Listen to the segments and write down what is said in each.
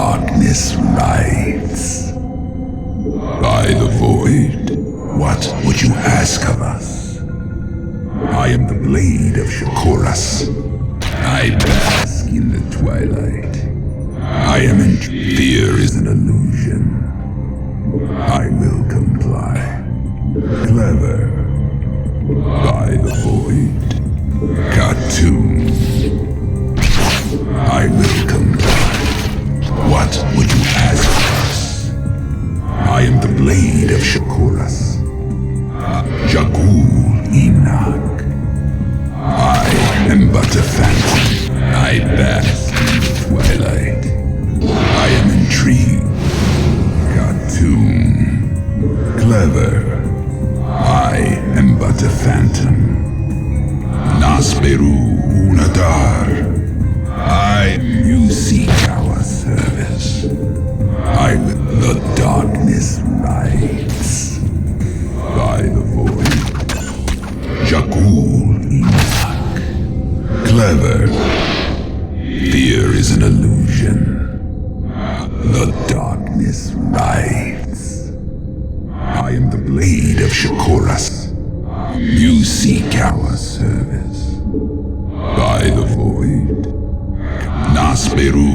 darkness writhes. By the void, what would you ask of us? I am the blade of Shakuras. I bask in the twilight. I am in fear is an illusion. I will comply. Clever. By the void. Cartoon. I will comply. What would you ask of us? I am the blade of Shakuras. Jagul Enoch. I am but a phantom. I bask in the twilight. I am intrigued. Cartoon. Clever. I am but a phantom. Nasperu Unadar. You seek our service. The darkness rides. By the void. Jagul Enoch. Clever. Fear is an illusion. The darkness rides. I am the blade of Shakuras. You seek our service. By the void. Nasperu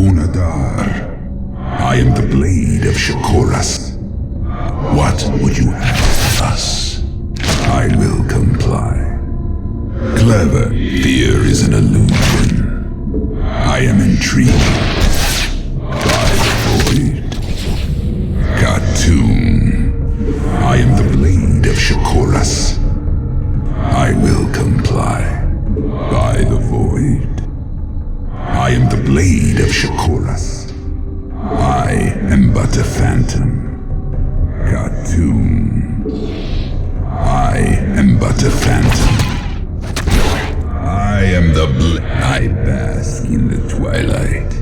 Unadar. I am the blade of Shakuras. What would you have of us? I will comply. Clever. Fear is an illusion. I am intrigued. By the void. Cartoon. I am the blade of Shakuras. I will comply. By the void. I am the blade of Shakuras. I am but a phantom. Cartoon. I am but a phantom. I am the I bask in the twilight.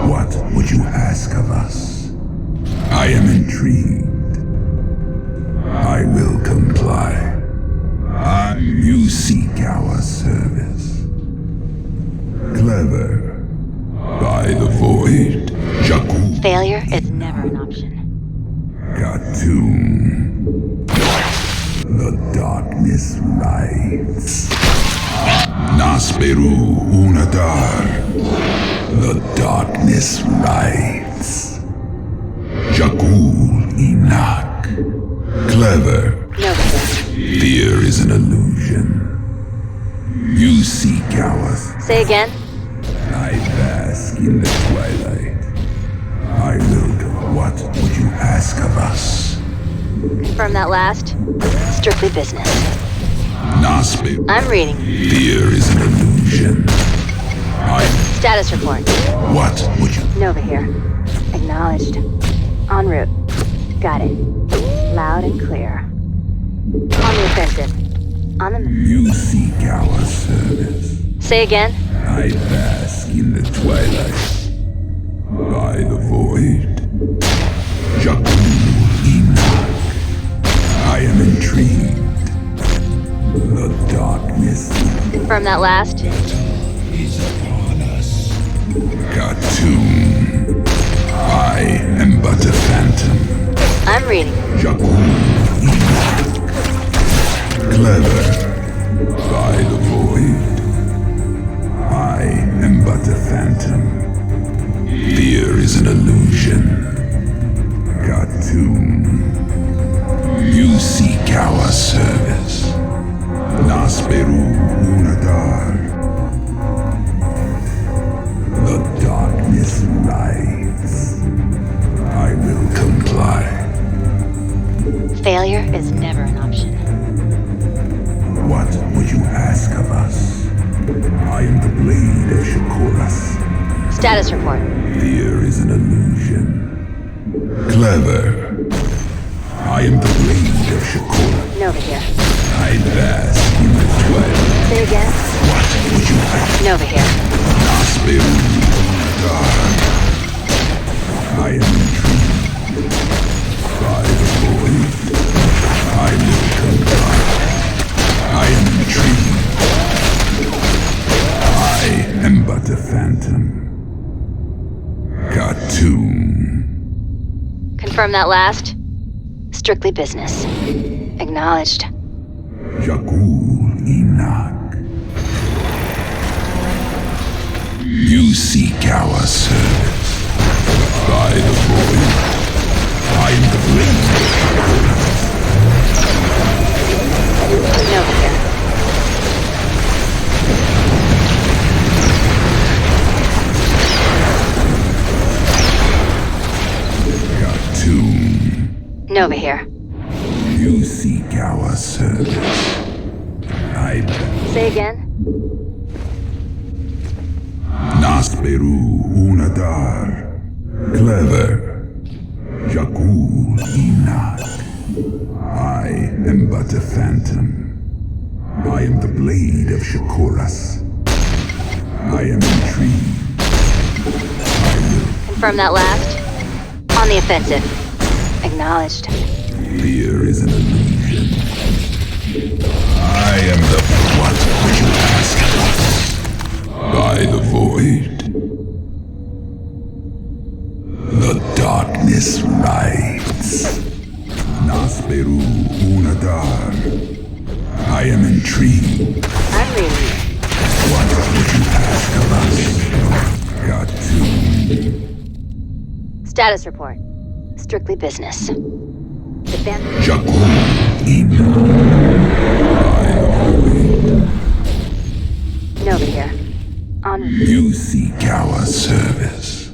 What would you ask of us? I am intrigued. I will comply. You seek our service. Clever. By the void. Jakku. Failure is never an option. Cartoon. The darkness rides. Nasperu Unadar. The darkness rides. Jagul Enoch. Clever. No. Fear is an illusion. You seek ours. Say again? I bask in the twilight. I will go. What would you ask of us? Confirm that last. Strictly business. Naspe. I'm reading. Fear is an illusion. Status report. What would you... Nova here. Acknowledged. En route. Got it. Loud and clear. On the offensive. On the... You seek our service. Say again? I bask in the twilight. By the void. Jakku Enoch. I am intrigued. The darkness. Confirm that last. Is upon us. Cartoon. I am but a phantom. I'm reading. Jakku Enoch. Clever. By the void. I am but a phantom. Fear is an illusion. Cartoon. You seek our service. Nasperu Unadar. The darkness rides. I will comply. Failure is never an option. What would you ask of us? I am the blade of Shakuras. Status report. Fear is an illusion. Clever. I am the blade of Shakura. Nova here. I bask in the twilight. Say again? What would you ask? Nova here. Nasperu Dark. I am intrigued. By the void. I will comply. I am intrigued. I am but a phantom. Confirm that last. Strictly business. Acknowledged. Jakul Inak. You seek our service. By the void, I am the blade. Nova here. Tomb. Nova here. You seek our service. Say again? Nasperu Unadar. Clever. Jakul Inak. I am but a phantom. I am the blade of Shakuras. I am intrigued. I will. Confirm that last. On the offensive. Acknowledged. Fear is an illusion. I am the... What would you ask of us? By the void. The darkness rides. Nasperu Unadar. I am intrigued. I'm reading. What would you ask of us? Got to... Status report. Strictly business. Defend. Jakul Ina. Nova here. On. You seek our service.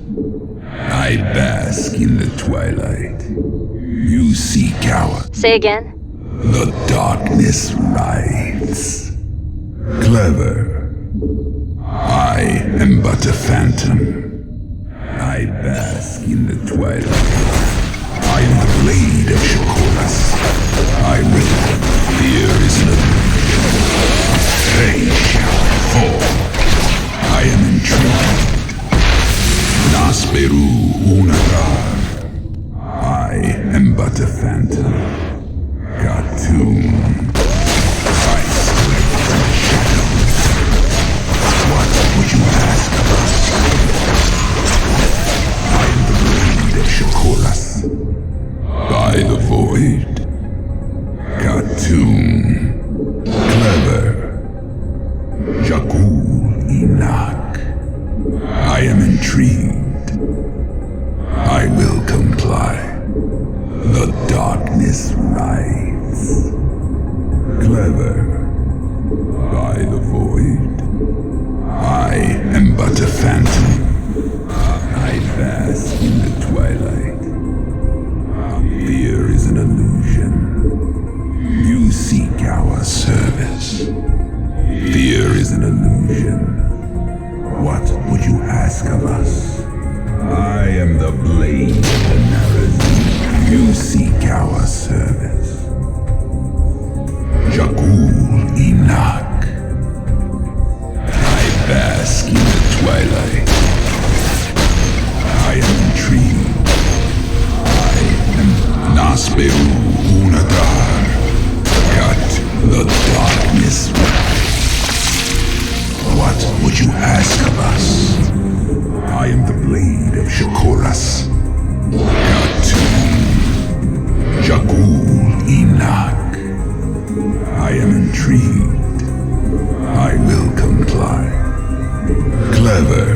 I bask in the twilight. You seek our... Say again? The darkness rides. Clever. I am but a phantom. I bask in the twilight. I am the blade of Shakuras. I will. Fear is an illusion. They shall fall. I am intrigued. Nasperu Unadar. I am but a phantom. Cartoon. I slip from the shadows. What would you ask of us? I am the blade of Shakuras. By the void. Cartoon. Clever. Jakul Inak. I am intrigued. I will comply. The darkness rides. Clever. By the void. I am but a phantom. I bask in the twilight. Fear is an illusion. You seek our service. Fear is an illusion. What would you ask of us? I am the blade of the Narazim. You seek our service. Jakul Inak. I bask in the twilight. I am intrigued. I am Nasperu Unadar. Cut the darkness. What would you ask of us? I am the blade of Shakuras. Cartoon. Jakul Inak. I am intrigued. I will comply. Clever.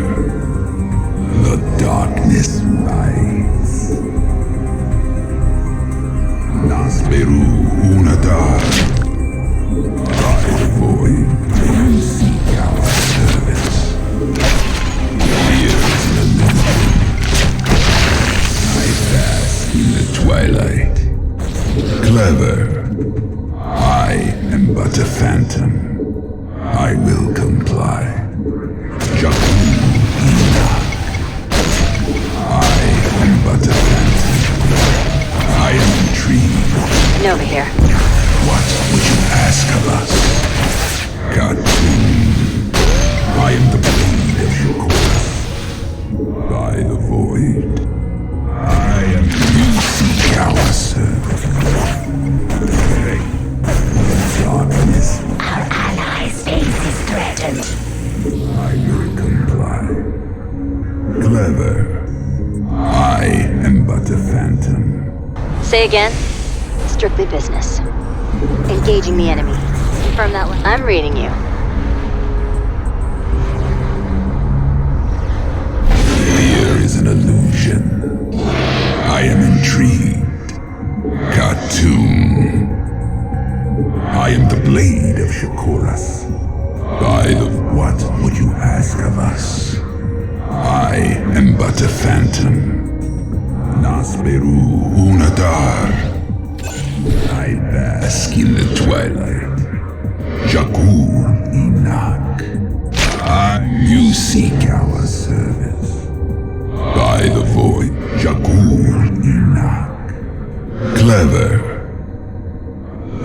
The darkness rides. Nasperu Unadar. By the void, you seek our service. Fear is an illusion. I bask in the twilight. Clever. I am but a phantom. I will comply. Jakul Inak. I am but a phantom. I am intrigued. Nova here. What would you ask of us? Cartoon. I am the blade of Shakuras. By the void. I am... You seek our service. Hey. Darkness. Our allies' base is threatened. I will comply. Clever. I am but a phantom. Say again? Strictly business. Engaging the enemy. Confirm that one. I'm reading you. Fear is an illusion. I am intrigued. Khartoum. I am the blade of Shakuras. By the what would you ask of us? I am but a phantom. Nasperu Unadar. I bask in the twilight. Jakul Inak. You seek our service. By the void, Jakul Inak. Clever.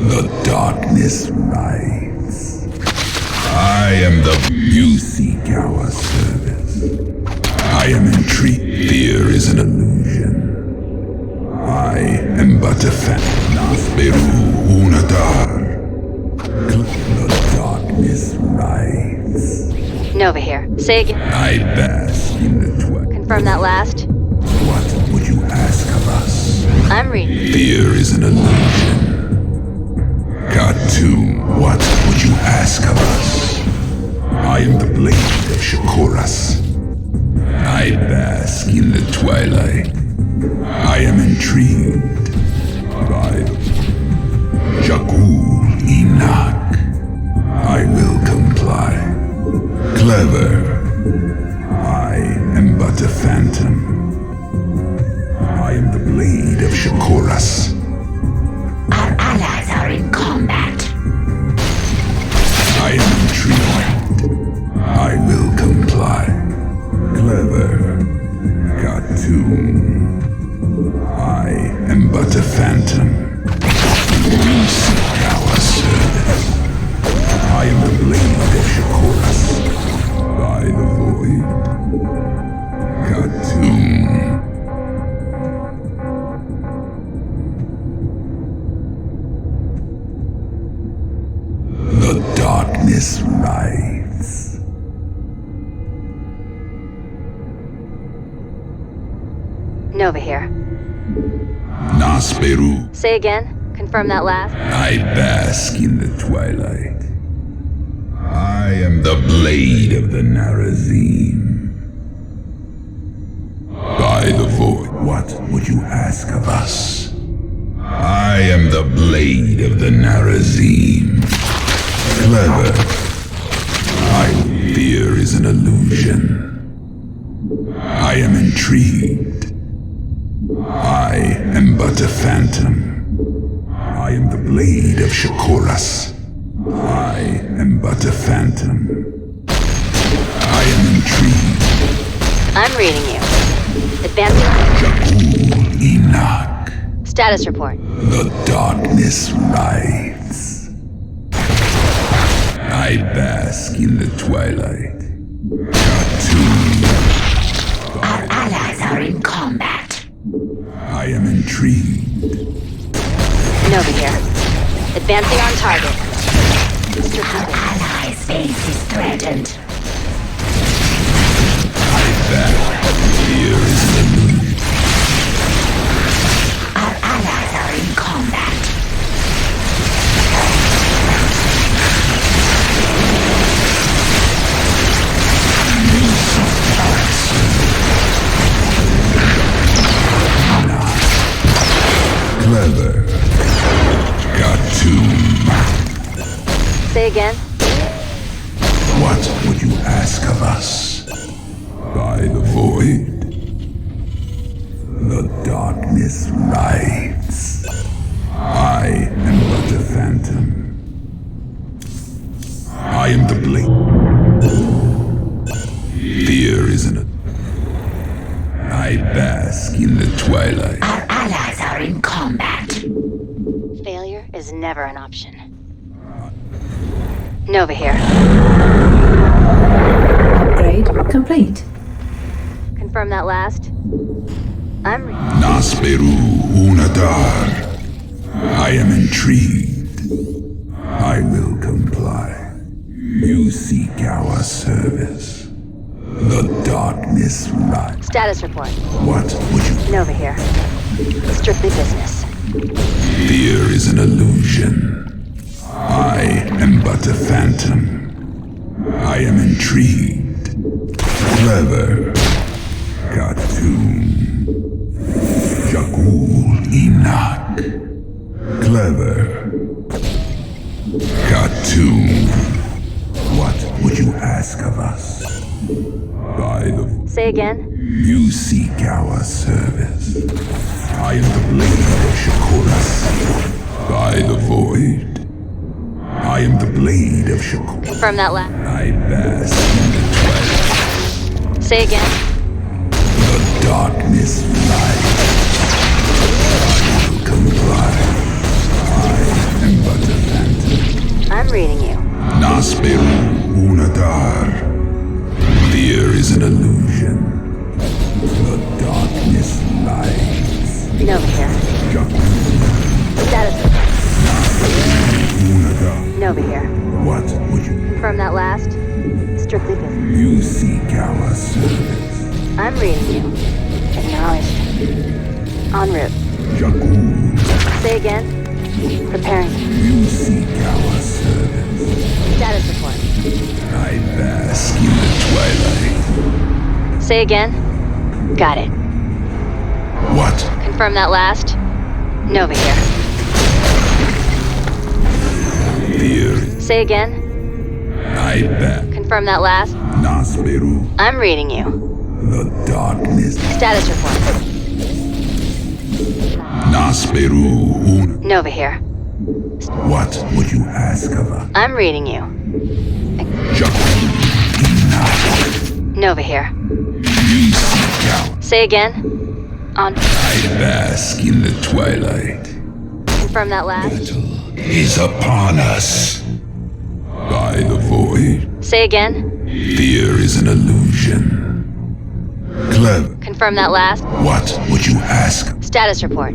The darkness rides. I am the... You seek our service. I am intrigued. Fear is an illusion. I am but a phantom. Nasperu Unadar. The darkness rides. Nova here. Say again. I bask in the twilight. Confirm that last. What would you ask of us? I'm reading. Fear is an illusion. Khartoum, what would you ask of us? I am the blade of Shakuras. I bask in the twilight. I am intrigued by the Jakul Inak. I will comply. Clever. I am but a phantom. I am the blade of Shakuras. Our allies are in combat. I am intrigued. I will comply. Clever. Khartoum. I am but a phantom. You seek our service. I am the blade of Shakuras. By the void. Khartoum. The darkness rides. Nova here. Nasperu. Say again. Confirm that last. I bask in the twilight. I am the blade of the Narazim. By the void, what would you ask of us? I am the blade of the Narazim. Clever. Fear is an illusion. I am intrigued. I am but a phantom. I am the blade of Shakuras. I am but a phantom. I am intrigued. I'm reading you. Advancing. Jakul Inak. Status report. The darkness rides. I bask in the twilight. Khartoum. Our allies are in combat. I am intrigued. Nova here. Advancing on target. Our allies' base is threatened. I bask. Fear is an illusion. Our allies are in combat. Clever. Khartoum. Say again. What would you ask of us? By the void. The darkness rides. I am but a phantom. I am the blade. Fear isn't it? I bask in the twilight. Our allies are in combat. Failure is never an option. Nova here. Upgrade complete. Confirm that last. I'm Nasperu Unadar. I am intrigued. I will comply. You seek our service. The darkness rides. Status report. What would you... Nova here. Strictly business. Fear is an illusion. I am but a phantom. I am intrigued. Clever. Cartoon. Jakul Enoch. Clever. Cartoon. What would you ask of us? By the... Say again? You seek our service. I am the blade of Shakuras. By the void. I am the blade of Shakuras. Confirm that last. I bask in the twilight. Say again? The darkness lies. I will comply. I am but a phantom. I'm reading you. Nasperu Unadar. Fear is an illusion. The darkness lies. Nova here. Status. Unadar. Nova here. What would you... Confirm that last. Strictly business. You seek our service. I'm reading you. Acknowledged. En route. Jakul. Say again? Preparing. You seek our service. Status report. I bask in the twilight. Say again? Got it. What? Confirm that last. Nova here. Fear. Say again? I bask. Confirm that last. Nasperu. I'm reading you. The darkness. Status report. Nasperu Un. Nova here. What would you ask of us? I'm reading you. Jakul Enoch. Nova here. You seek out. Say again? On. I bask in the twilight. Confirm that last. Battle is upon us. By the void. Say again? Fear is an illusion. Clever. Confirm that last. What would you ask? Status report.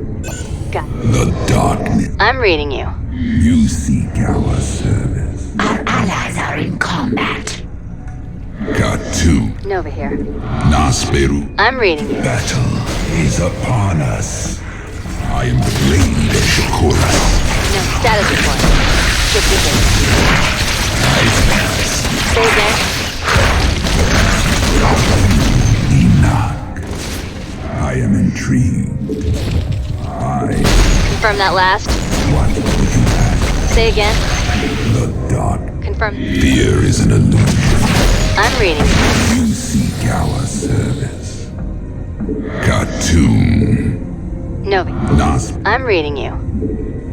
Got it. The darkness. I'm reading you. You seek our service. Our allies are in combat. Cartoon. Nova here. Nasperu. I'm reading you. Battle is upon us. I am the blade of Shakuras. No, status report. Strictly business. I bask. Say again? Enoch. I am intrigued. Confirm that last. What would you ask? Say again? The dark. Confirm. Fear is an illusion. I'm reading you. You seek our service. Cartoon. Nova. Nas. I'm reading you.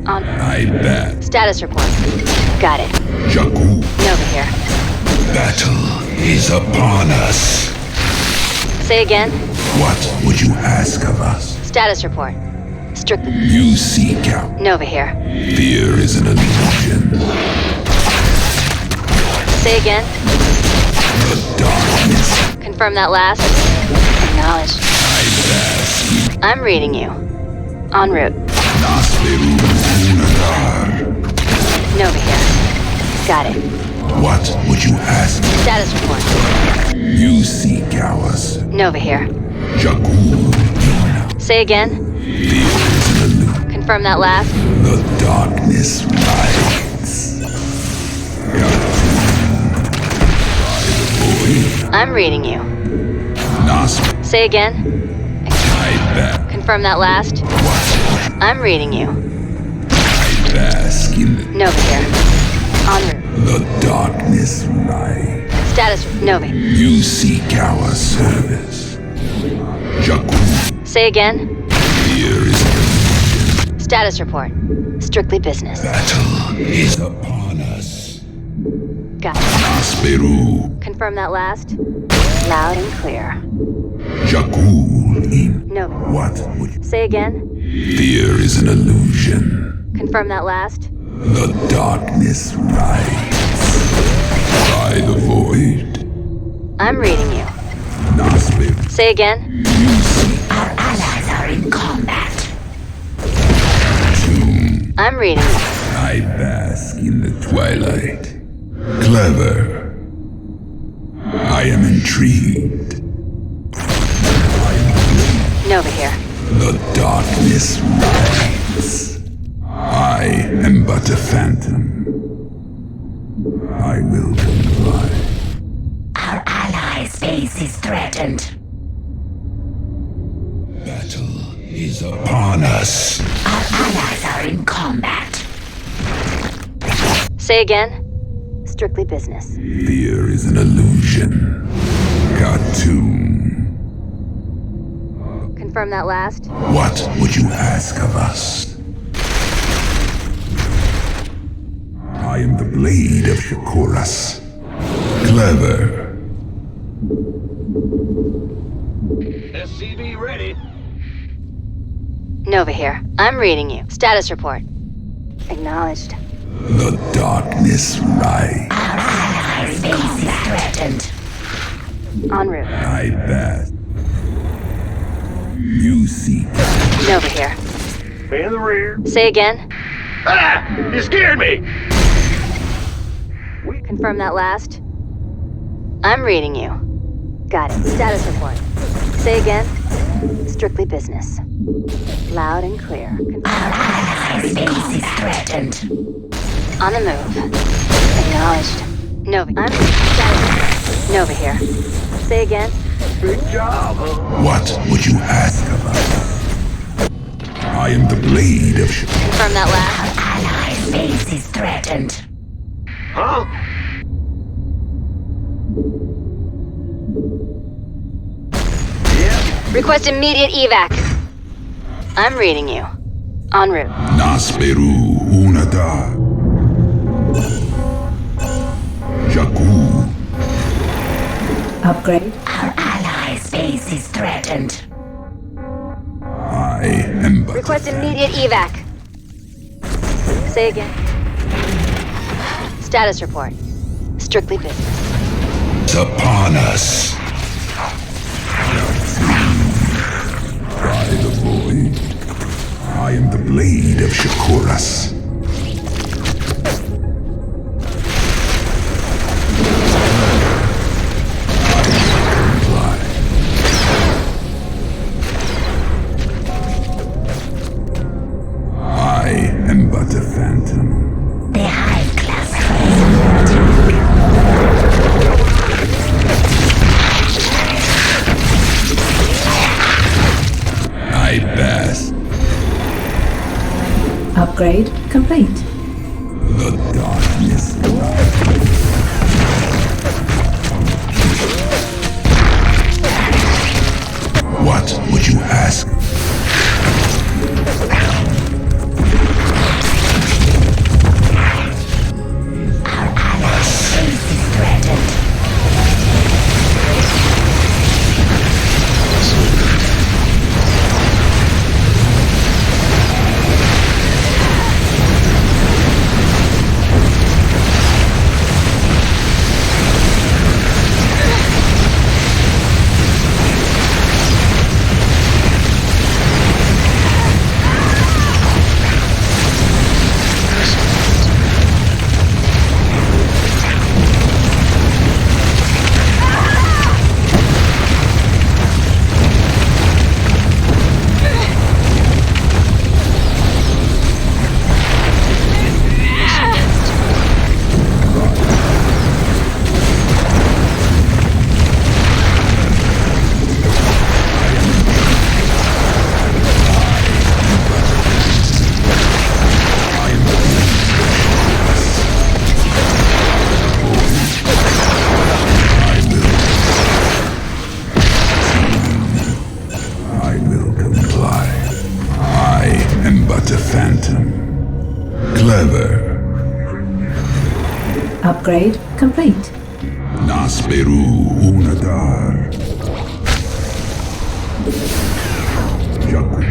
On. I bat. Status report. Got it. Jakku. Nova here. Battle is upon us. Say again? What would you ask of us? Status report. Strictly. You seek out. Nova here. Fear is an illusion. Say again? The darkness. Confirm that last. Acknowledged. I bask. I'm reading you. En route. Nasperu Unadar. Nova here. Got it. What would you ask? Status report. You seek ours. Nova here. Jakku. Say again? Fear is an illusion. Confirm that last. The darkness rides. I'm reading you. Nasp. Say again? I bask. Confirm that last. What? I'm reading you. I bask in the... Nova here. En route. The darkness rides. Status Nova. You seek our service. Jakku. Say again? Fear is an illusion. Status report. Strictly business. Battle is upon us. Got it. Nasperu. Confirm that last. Loud and clear. Jakku. In. Nova. What would you... Say again? Fear is an illusion. Confirm that last. The darkness rides. By the void. I'm reading you. Nasperu. Say again? You seek Our allies are in combat. tomb. I'm reading you. I bask in the twilight. Clever. I am intrigued. Nova here. The darkness rides. rights. I am but a phantom. I will comply. Our allies' base is threatened. Battle is upon us. Our allies are in combat. Say again? Strictly business. Fear is an illusion. Cartoon. Confirm that last? What would you ask of us? I am the blade of Shakuras. Clever. SCV ready. Nova here. I'm reading you. Status report. Acknowledged. The darkness rise. Our allies' base is threatened. En route. I bet. You seek. Nova here. In the rear. Say again? Ah! You scared me! Confirm that last? I'm reading you. Got it. Status report. Say again? Strictly business. Loud and clear. Our allies' base is threatened. On the move. Acknowledged. Nova. I'm status. Nova here. Say again? Good job, huh? What would you ask of us? I am the blade of Shakuras. Confirm that last? Allies' base is threatened. Huh? Yep. Request immediate evac. I'm reading you. En route. Nasperu Unada. Jakku. Upgrade. Our allies' base is threatened. I am but Request immediate evac. Say again. Status report. Strictly business. upon us. By the void. I am the blade of Shakuras. I am but a phantom. The high class I pass. Upgrade complete. The darkness What would you ask? I will comply. I am but a phantom. Clever. Upgrade complete. Nasperu Unadar. Jakku.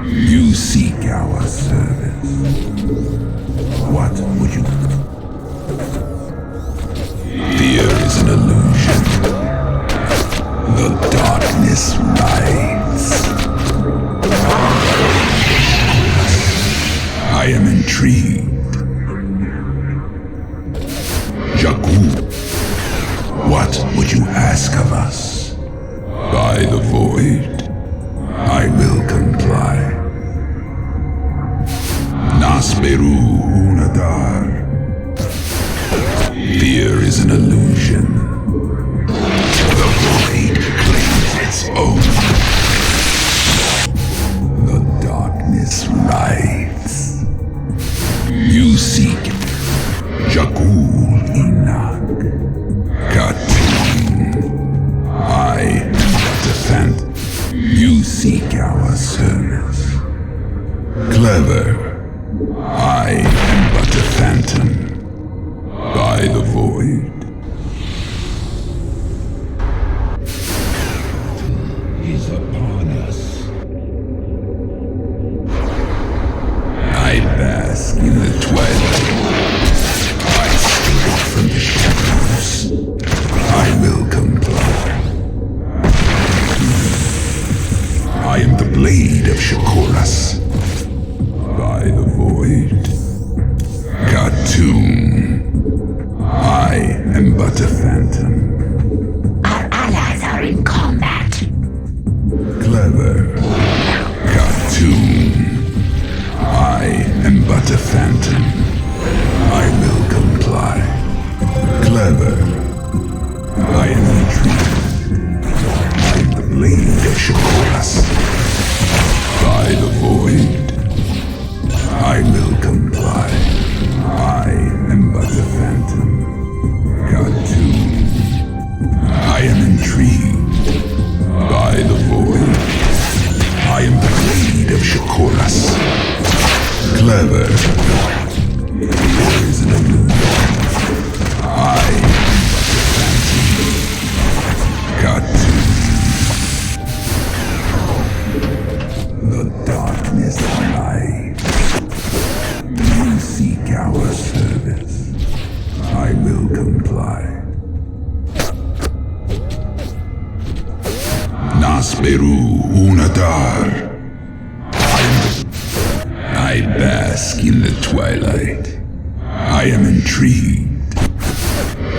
You seek our service. What would you... Fear is an illusion. The darkness rides. I am intrigued. Jakku, what would you ask of us? By the void, I will comply. Nasperu Unadar. Fear is an illusion. The void claims its own. The darkness rides. You seek Jakul Inak. Katin. I am but a phantom. You seek our service. Clever. I am but a phantom. By the void. Is upon us. I bask in the twilight. I strike from the shadows. I will comply. I am the blade of Shakuras. By the void. Khatum. I am but a phantom. Our allies are in combat. Clever. Khatum. I am but a phantom. I will comply. Clever. I am intrigued. I am the blade of Shakuras. By the void. I will comply. I am but a phantom. Khatum. I am intrigued. By the void. I am the blade of Shakuras. Clever. There is an illusion. I am but a phantom. Khatum. The darkness lies. You seek our service. I will comply. Nasperu Unadar. I bask in the twilight. I am intrigued.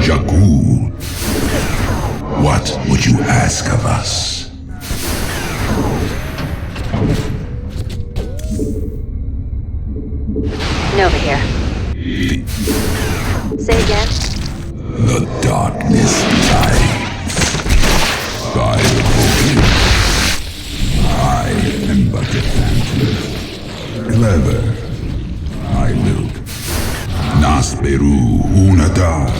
Jakul. What would you ask of us? Nova here. Say again. The darkness lies. By the void. I am but a phantom. Clever. I will. Nasperu Unadar.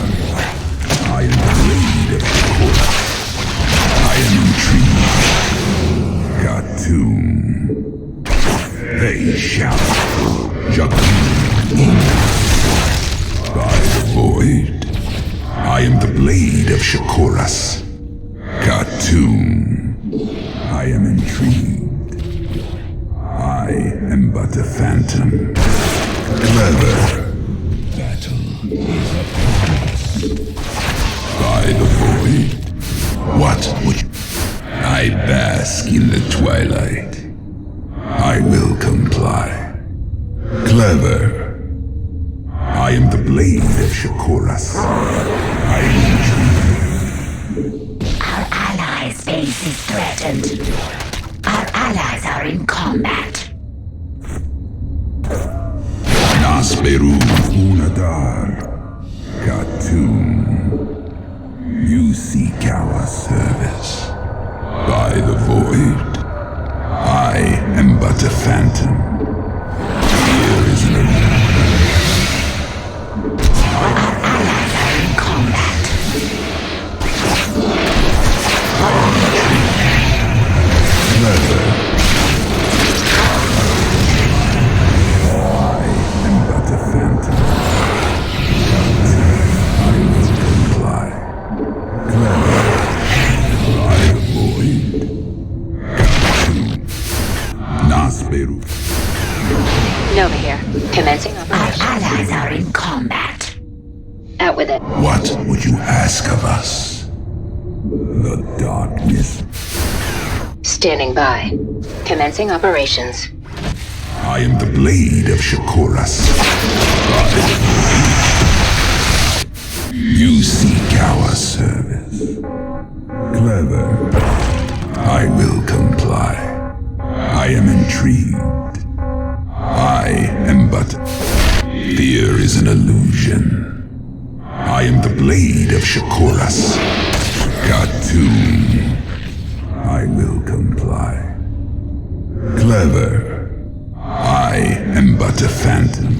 I am the blade of Shakura. I am intrigued. Khatum. They shout. Jakul. By the void. I am the blade of Shakuras. Khatum. I am intrigued. I am but a phantom. Clever. Battle is upon us. By the void. What would you... I bask in the twilight. I will comply. Clever. I am the blade of Shakuras. I am intrigued. Our allies' base is threatened. Our allies are in combat. Nasperu Unadar. Khatum. You seek our service. By the void. I am but a phantom. Here is an illusion. Our allies are in combat. Clever. I am but a phantom. I will comply. Clever. I avoid. Khatum. Nasperu. Nova here. Commencing Our operations. allies are in combat. Out with it. What would you ask of us? The darkness. Standing by. Commencing operations. I am the blade of Shakuras. You seek our service. Clever. I will comply. I am intrigued. I am but I am the blade of Shakuras. Khartoum. I will comply. Clever. I am but a phantom.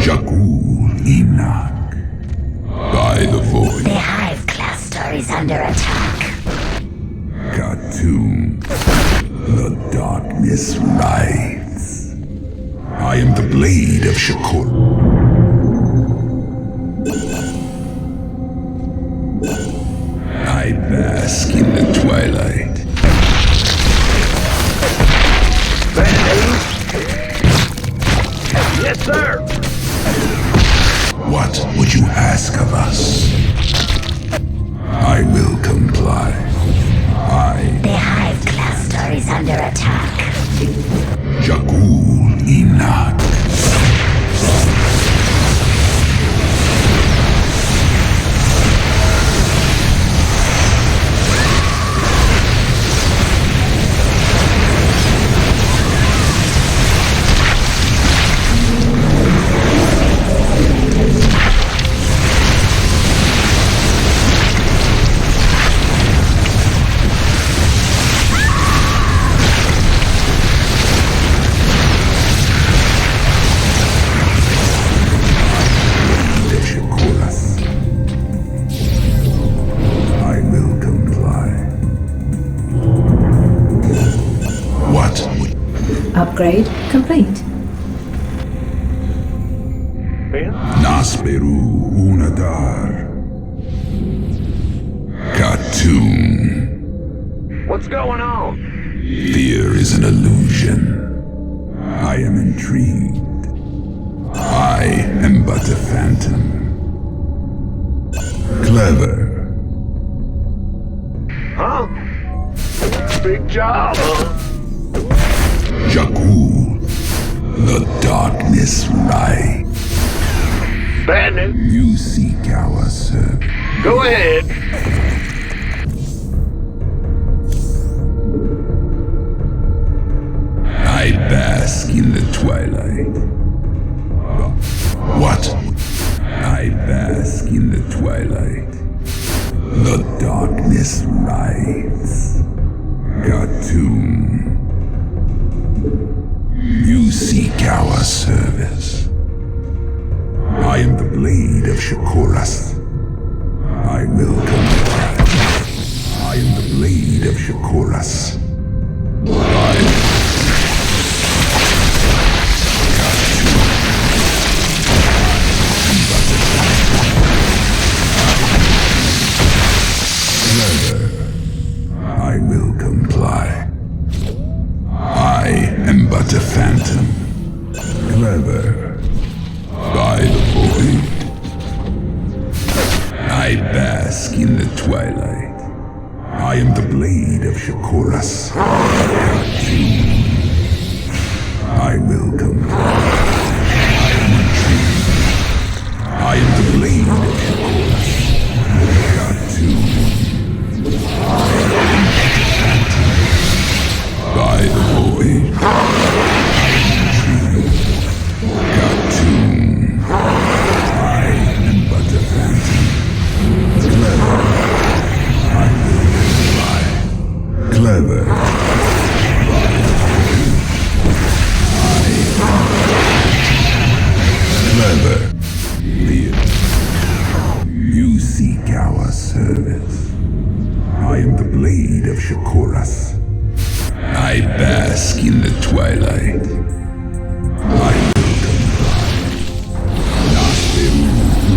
Jakul Enoch. By the void. The hive cluster is under attack. Khartoum. The darkness writhes. I am the blade of Shakur. I bask in the twilight. Yes, sir. What would you ask of us? I will comply. The hive cluster is under attack. Jakul Enoch. Upgrade complete. Nasperu Unadar. Khartoum. What's going on? Fear is an illusion. I am intrigued. I am but a phantom. Clever. Huh? Big job, huh? Jakul. The darkness right. Bad news. You seek our service. Go ahead. I bask in the twilight. What? I bask in the twilight. The darkness rides. Khartoum. You seek our service. I am the blade of Shakuras. I will comply. I am the blade of Shakuras. I will comply. I am but a phantom. Clever. By the void. I bask in the twilight. I am the blade of Shakuras. I will comply. I am intrigued. I am the blade of Shakuras. Khartoum. By the void. Khartoum. I am but a phantom. Clever. I will comply. Clever. Clever. You seek our service. I am the blade of Shakuras. I bask in the twilight. I will comply. Nasperu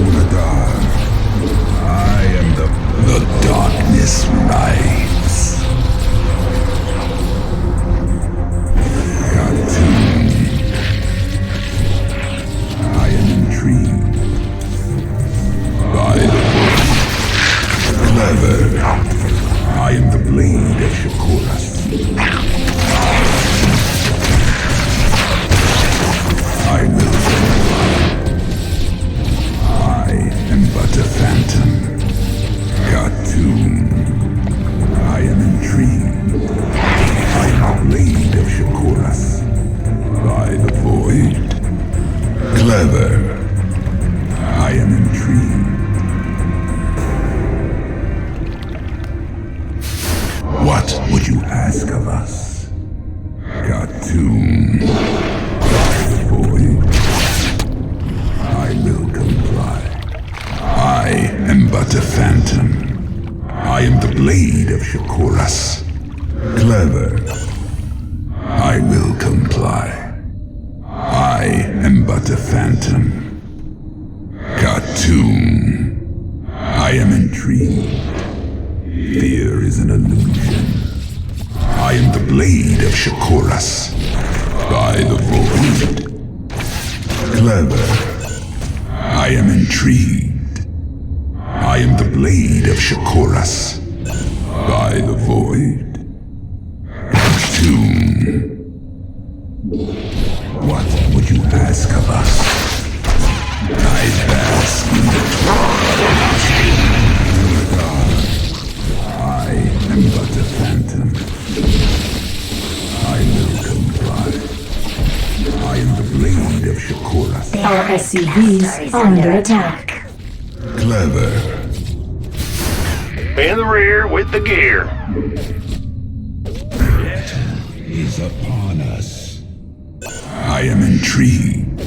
Unadar. I am the darkness rides. Khartoum. I am intrigued. By the void. Clever. I am the blade of Shakuras. Clever. I am intrigued. What would you ask of us? Cartoon. Void. I will comply. I am but a phantom. I am the blade of Shakuras. Clever. I will comply. I am but a phantom. Cartoon. I am intrigued. Fear is an illusion. I am the blade of Shakuras. By the void. Clever. I am intrigued. I am the blade of Shakuras. By the void. Cartoon. What would you ask of us? I bask in the I am but a phantom. I will comply. I am the blade of Shakuras. Our SCVs are under attack. Clever. In the rear with the gear. Is upon us. I am intrigued.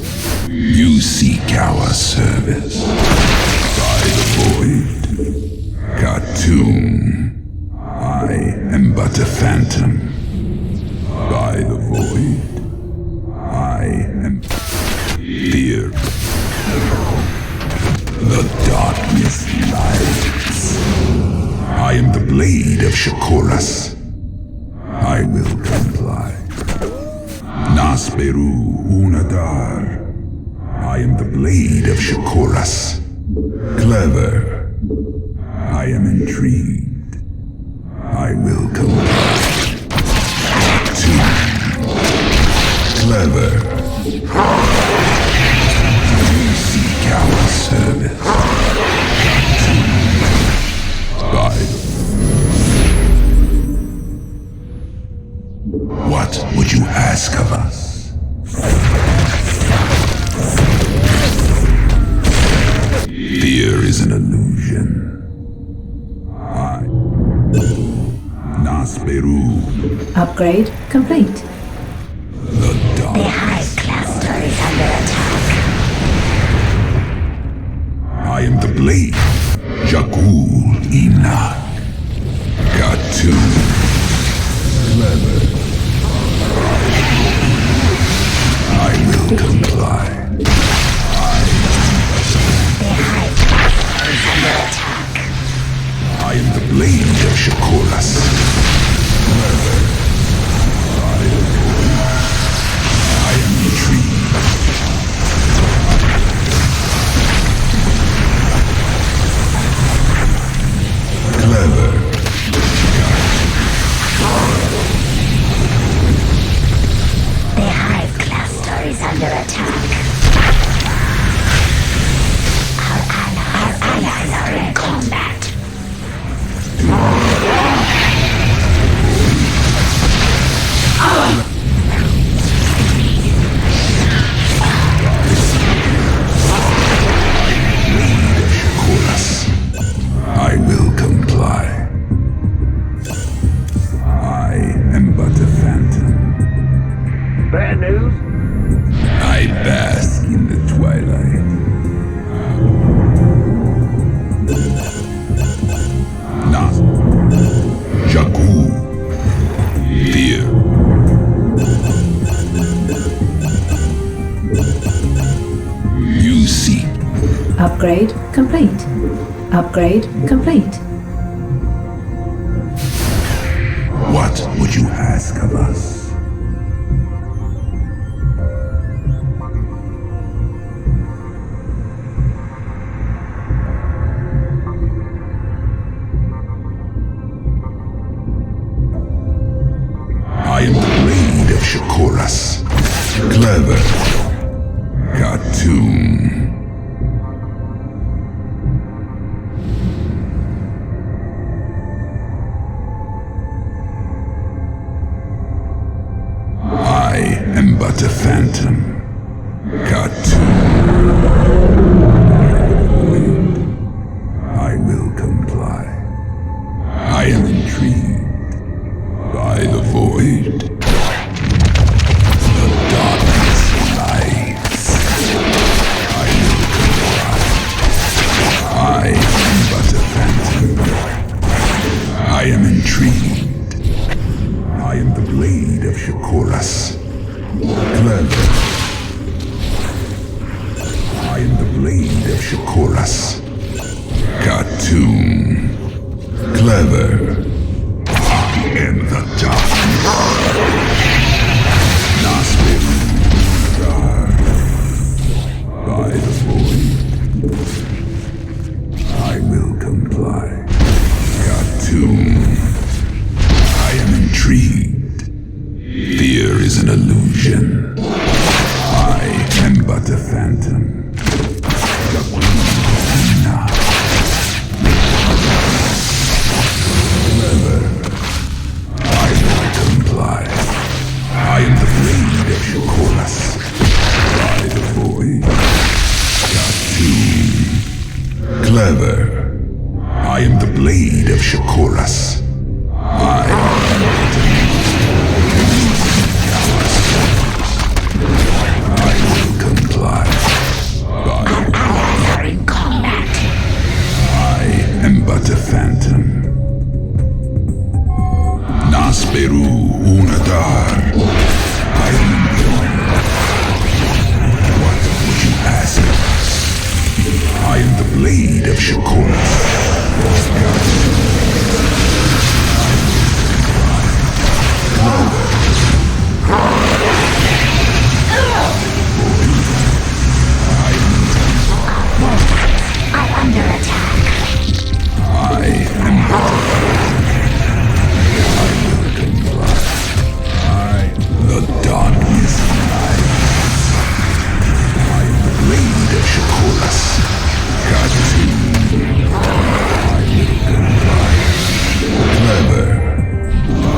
You seek our service. By the void. Cartoon. I am but a phantom. By the void. I am fear. The darkness lights. I am the blade of Shakuras. I will comply. Nasperu Unadar. I am the blade of Shakuras. Clever. I am intrigued. I will comply. Clever. You seek our service. By what would you ask of us? Fear is an illusion. Nasperu. Upgrade complete. The dark. The hive cluster is under attack. I am the blade. Jakul Ina. Cartoon. Clever. I will comply. The hive cluster is under attack. I am the blade of Shakuras. Clever. I am intrigued. Clever. The hive cluster is under attack. Our allies are in combat. I will comply. I am but a phantom. Bad news? I bask in the twilight. Not Jakku. Fear. You seek. Upgrade complete. Upgrade complete. What would you ask of us? I am the blade of Shakuras. Clever. Cartoon. Shakuras. Cartoon. Clever. I am the darkness. Nasperu. By the void. I will comply. Cartoon. I am intrigued. Fear is an illusion. I am but a phantom. Clever. I will comply. I am the blade of Shakuras. By the void. Cartoon. Clever. I am the blade of Shakuras. I will comply. Our allies are in combat. I am but a phantom. Nasperu Unadar. I am enjoying. What would you ask? I am the blade of Shakuras. Are under attack. I am the darkness lies. I am the blade of Shakuras. Cartoon. I will comply. Clever.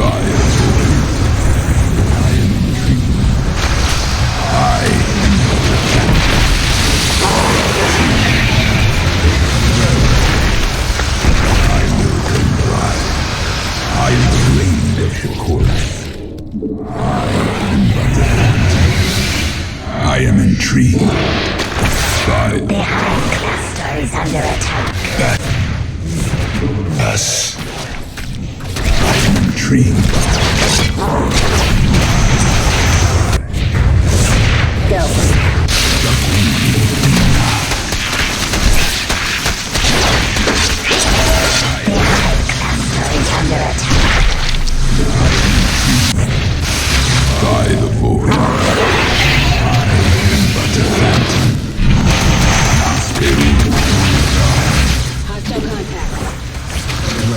By the void. I am intrigued. I am the I will comply. I am the blade of Shakuras. I am but a phantom. I am intrigued by The hive cluster is under attack. us. I am intrigued. Go. Is under attack. By the void. I am but a phantom. Hostile contact.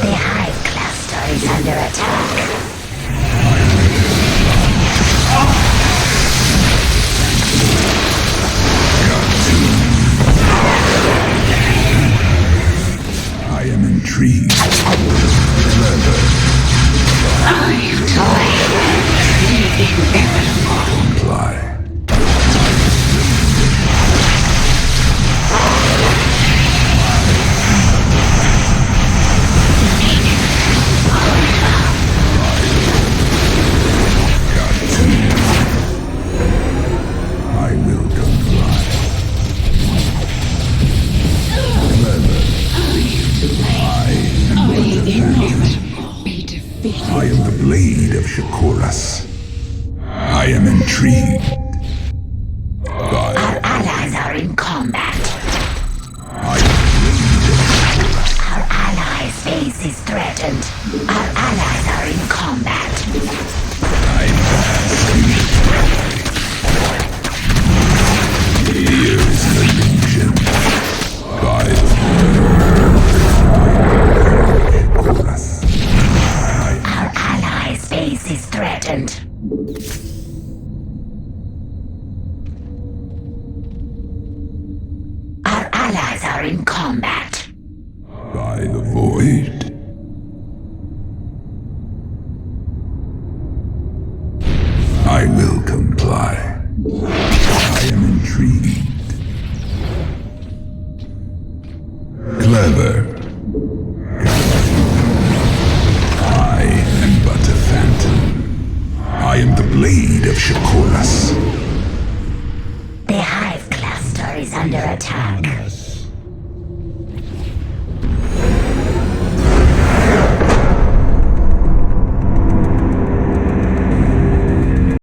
The hive cluster is under attack. I am intrigued. Clever. Comply. I will comply. Clever. I am the blade of Shakuras. I am intrigued. By Our allies are in combat. I am the blade of Shakuras. Our allies' base is threatened. Our allies are in combat. I bask in the twilight. Fear is an illusion. By the Shakuras. Our allies' base is threatened. Our allies are in combat. By the void. I will comply. I am intrigued. Clever. I am but a phantom. I am the blade of Shakuras. The hive cluster is under attack.